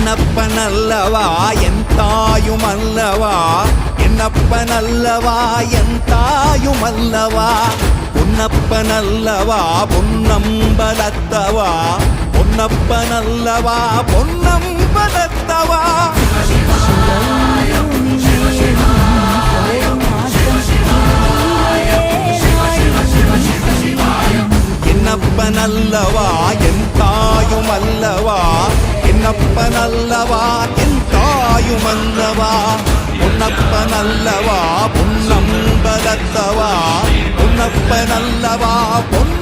என்னப்பனல்லவா என் தாயுமல்லவா, என்னப்பனல்லவா என் தாயுமல்லவா, பொன்னப்பனல்லவா பொன்னம்பலத்தவா, பொன்னப்பனல்லவா பொன்னம்பலத்தவா. என்னப்பனல்லவா என் தாயுமல்லவா, என்னப்பனல்லவா என் தாயுமல்லவா, பொன்னப்பனல்லவா பொன்னம்பலத்தவா, பொன்னப்பனல்லவா பொன்